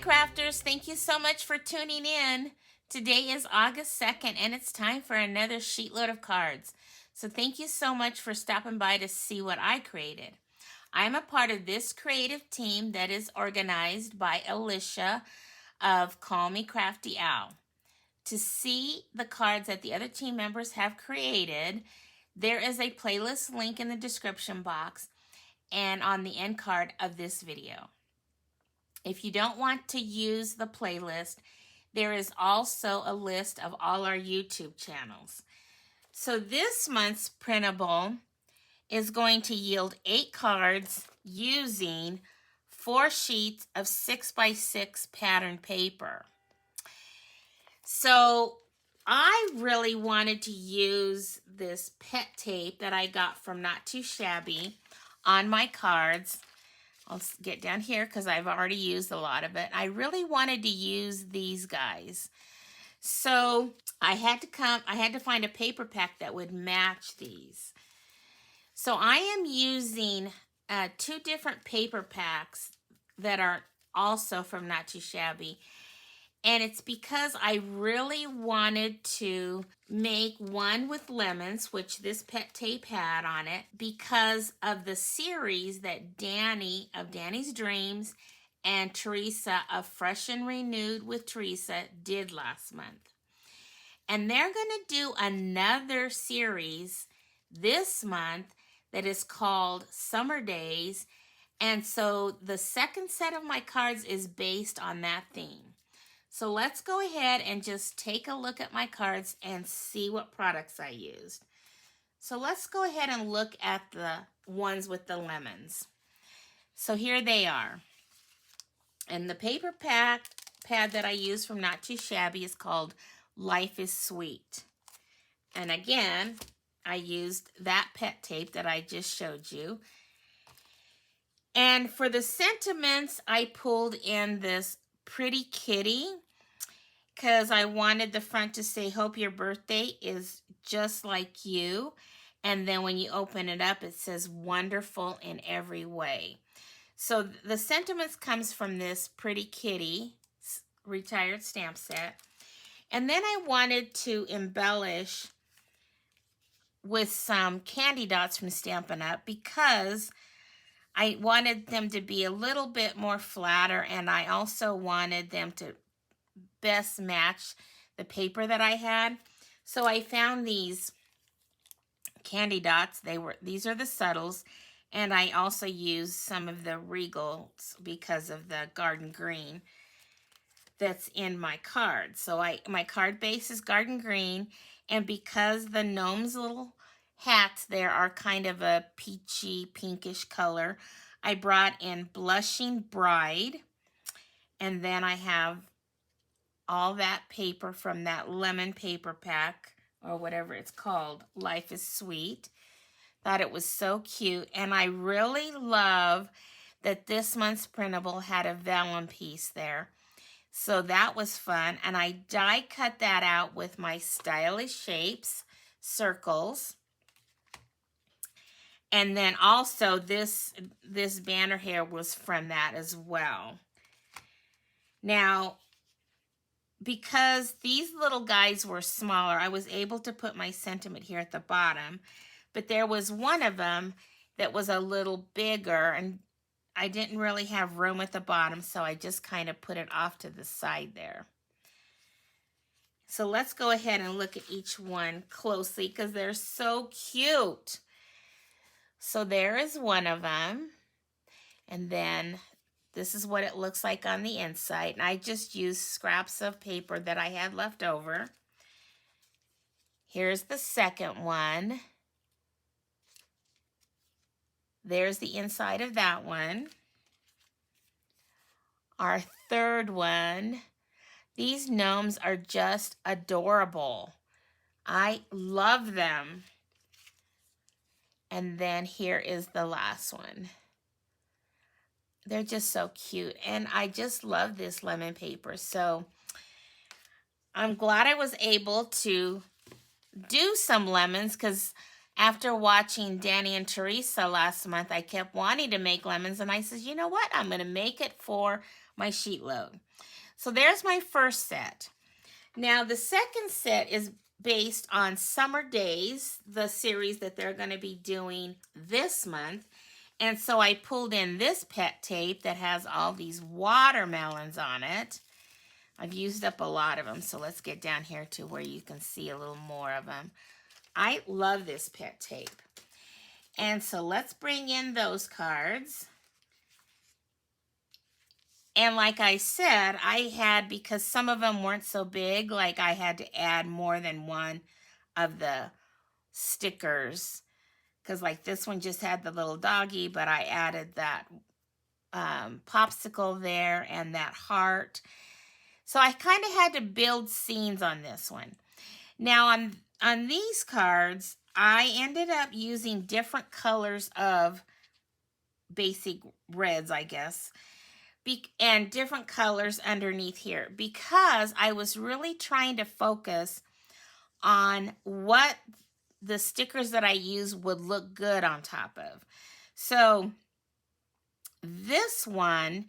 crafters, thank you so much for tuning in. Today is August 2nd and it's time for another sheet load of cards. So thank you so much for stopping by to see what I created. I'm a part of this creative team that is organized by Alicia of Call Me Crafty Owl. To see the cards that the other team members have created, there is a playlist link in the description box and on the end card of this video. If you don't want to use the playlist, there is also a list of all our YouTube channels. So this month's printable is going to yield 8 cards using 4 sheets of 6x6 pattern paper. So I really wanted to use this pet tape that I got from Not Too Shabby on my cards. I'll get down here because I've already used a lot of it. I really wanted to use these guys. So I had to find a paper pack that would match these. So I am using 2 different paper packs that are also from Not Too Shabby. And it's because I really wanted to make one with lemons, which this pet tape had on it, because of the series that Danny of Danny's Dreams and Teresa of Fresh and Renewed with Teresa did last month. And they're going to do another series this month that is called Summer Days. And so the second set of my cards is based on that theme. So let's go ahead and just take a look at my cards and see what products I used. So let's go ahead and look at the ones with the lemons. So here they are. And the paper pad that I used from Not Too Shabby is called Life is Sweet. And again, I used that pet tape that I just showed you. And for the sentiments, I pulled in this Pretty Kitty, because I wanted the front to say, hope your birthday is just like you. And then when you open it up, it says wonderful in every way. So the sentiments comes from this Pretty Kitty retired stamp set. And then I wanted to embellish with some candy dots from Stampin' Up! Because I wanted them to be a little bit more flatter, and I also wanted them to best match the paper that I had. So I found these candy dots. These are the subtles, and I also used some of the regals because of the garden green that's in my card. So my card base is garden green, and because the gnome's little hats there are kind of a peachy pinkish color, I brought in Blushing Bride, and then I have all that paper from that lemon paper pack, or whatever it's called, Life is Sweet. Thought it was so cute, and I really love that this month's printable had a vellum piece there. So that was fun, and I die cut that out with my Stylish Shapes circles. And then also this banner here was from that as well. Now, because these little guys were smaller, I was able to put my sentiment here at the bottom. But there was one of them that was a little bigger, and I didn't really have room at the bottom, so I just kind of put it off to the side there. So let's go ahead and look at each one closely because they're so cute. So there is one of them, and then this is what it looks like on the inside. And I just used scraps of paper that I had left over. Here's the second one. There's the inside of that one. Our third one. These gnomes are just adorable. I love them. And then here is the last one. They're just so cute. And I just love this lemon paper. So I'm glad I was able to do some lemons because After watching Danny and Teresa last month, I kept wanting to make lemons, and I said, you know what? I'm going to make it for my SheetLoad. So there's my first set. Now the second set is based on Summer Days, the series that they're going to be doing this month. And so I pulled in this pet tape that has all these watermelons on it. I've used up a lot of them, so let's get down here to where you can see a little more of them. I love this pet tape. And so let's bring in those cards. And like I said, I had, because some of them weren't so big, like I had to add more than one of the stickers. Because like this one just had the little doggy, but I added that popsicle there and that heart. So I kind of had to build scenes on this one. Now on these cards, I ended up using different colors of basic reds, I guess, and different colors underneath here because I was really trying to focus on what the stickers that I use would look good on top of. So this one,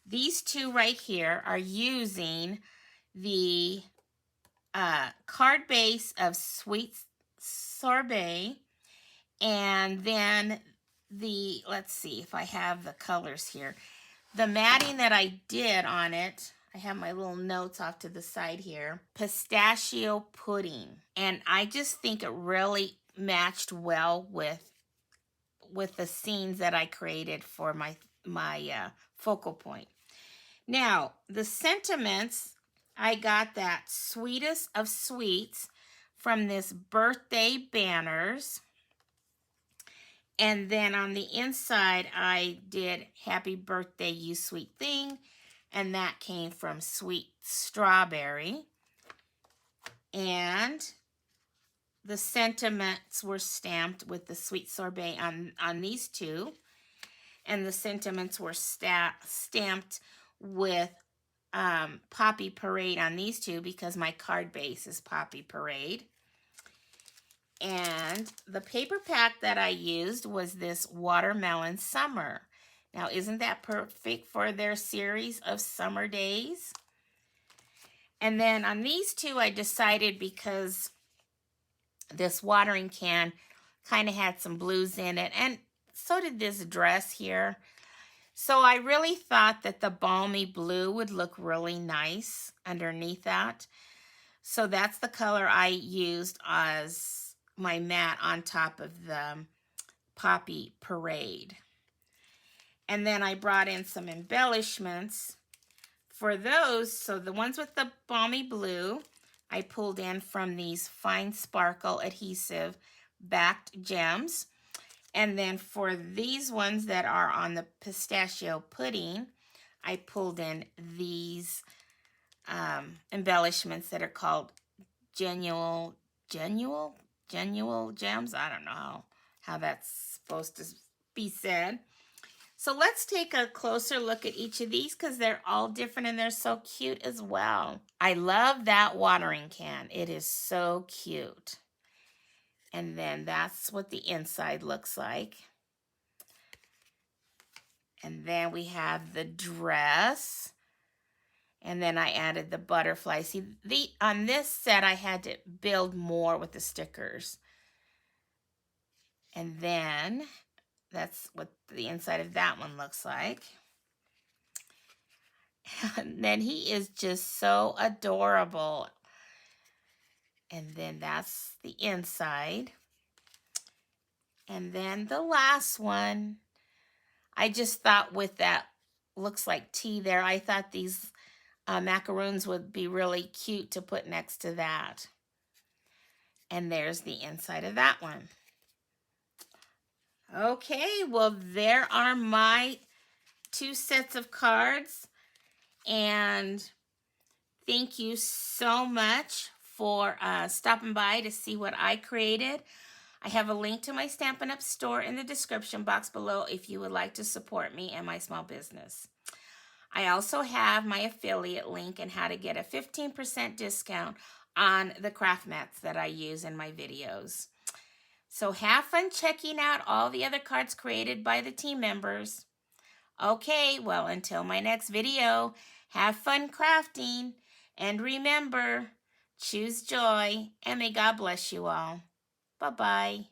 these two right here are using the card base of Sweet Sorbet, and then the, let's see if I have the colors here. The matting that I did on it, I have my little notes off to the side here, pistachio pudding. And I just think it really matched well with the scenes that I created for my focal point. Now, the sentiments, I got that Sweetest of Sweets from this birthday banners. And then on the inside, I did Happy Birthday, You Sweet Thing. And that came from Sweet Strawberry. And the sentiments were stamped with the Sweet Sorbet on these two. And the sentiments were stamped with Poppy Parade on these two because my card base is Poppy Parade. And the paper pack that I used was this Watermelon Summer. Now, isn't that perfect for their series of summer days? And then on these two, I decided because this watering can kind of had some blues in it, and so did this dress here. So I really thought that the balmy blue would look really nice underneath that. So that's the color I used as my mat on top of the Poppy Parade. And then I brought in some embellishments for those. So the ones with the balmy blue, I pulled in from these Fine Sparkle adhesive backed gems. And then for these ones that are on the pistachio pudding, I pulled in these embellishments that are called genuine gems. I don't know how that's supposed to be said. So let's take a closer look at each of these because they're all different and they're so cute as well. I love that watering can. It is so cute. And then that's what the inside looks like. And then we have the dress. And then I added the butterfly. See, on this set, I had to build more with the stickers. And then that's what the inside of that one looks like. And then he is just so adorable. And then that's the inside. And then the last one, I just thought with that, looks like tea there, I thought these macaroons would be really cute to put next to that. And there's the inside of that one. Okay, well, there are my 2 sets of cards. And thank you so much for stopping by to see what I created. I have a link to my Stampin' Up! Store in the description box below if you would like to support me and my small business. I also have my affiliate link and how to get a 15% discount on the craft mats that I use in my videos. So have fun checking out all the other cards created by the team members. Okay, well, until my next video, have fun crafting, and remember, choose joy, and may God bless you all. Bye-bye.